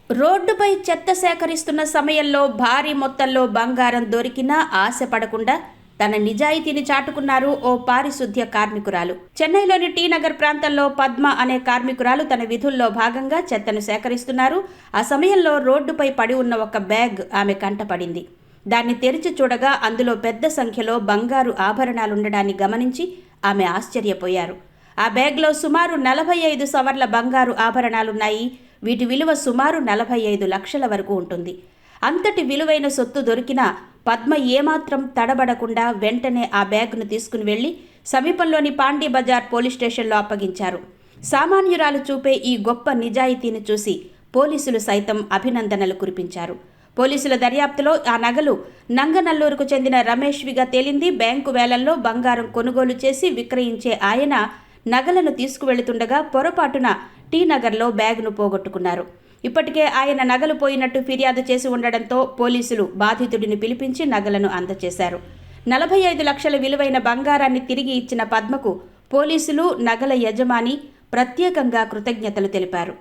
రోడ్డుపై చెత్త సేకరిస్తున్న సమయంలో భారీ మొత్తంలో బంగారం దొరికినా ఆశపడకుండా తన నిజాయితీని చాటుకున్నారు ఓ పారిశుద్ధ్య కార్మికురాలు. చెన్నైలోని టీ నగర్ ప్రాంతంలో పద్మ అనే కార్మికురాలు తన విధుల్లో భాగంగా చెత్తను సేకరిస్తున్నారు. ఆ సమయంలో రోడ్డుపై పడి ఉన్న ఒక బ్యాగ్ ఆమె కంటపడింది. దాన్ని తెరిచి చూడగా అందులో పెద్ద సంఖ్యలో బంగారు ఆభరణాలుండడాన్ని గమనించి ఆమె ఆశ్చర్యపోయారు. ఆ బ్యాగ్లో సుమారు 45 సవర్ల బంగారు ఆభరణాలున్నాయి. వీటి విలువ సుమారు 45 లక్షల వరకు ఉంటుంది. అంతటి విలువైన సొత్తు దొరికినా పద్మ ఏమాత్రం తడబడకుండా వెంటనే ఆ బ్యాగ్ను తీసుకుని వెళ్లి సమీపంలోని పాండీ బజార్ పోలీస్ స్టేషన్లో అప్పగించారు. సామాన్యురాలు చూపే ఈ గొప్ప నిజాయితీని చూసి పోలీసులు సైతం అభినందనలు కురిపించారు. పోలీసుల దర్యాప్తులో ఆ నగలు నంగనల్లూరుకు చెందిన రమేష్విగా తేలింది. బ్యాంకు వేలంలో బంగారం కొనుగోలు చేసి విక్రయించే ఆయన నగలను తీసుకువెళుతుండగా పొరపాటున టీ నగర్లో బ్యాగ్ను పోగొట్టుకున్నారు. ఇప్పటికే ఆయన నగలు పోయినట్టు ఫిర్యాదు చేసి ఉండడంతో పోలీసులు బాధితుడిని పిలిపించి నగలను అందజేశారు. 45 లక్షల విలువైన బంగారాన్ని తిరిగి ఇచ్చిన పద్మకు పోలీసులు, నగల యజమాని ప్రత్యేకంగా కృతజ్ఞతలు తెలిపారు.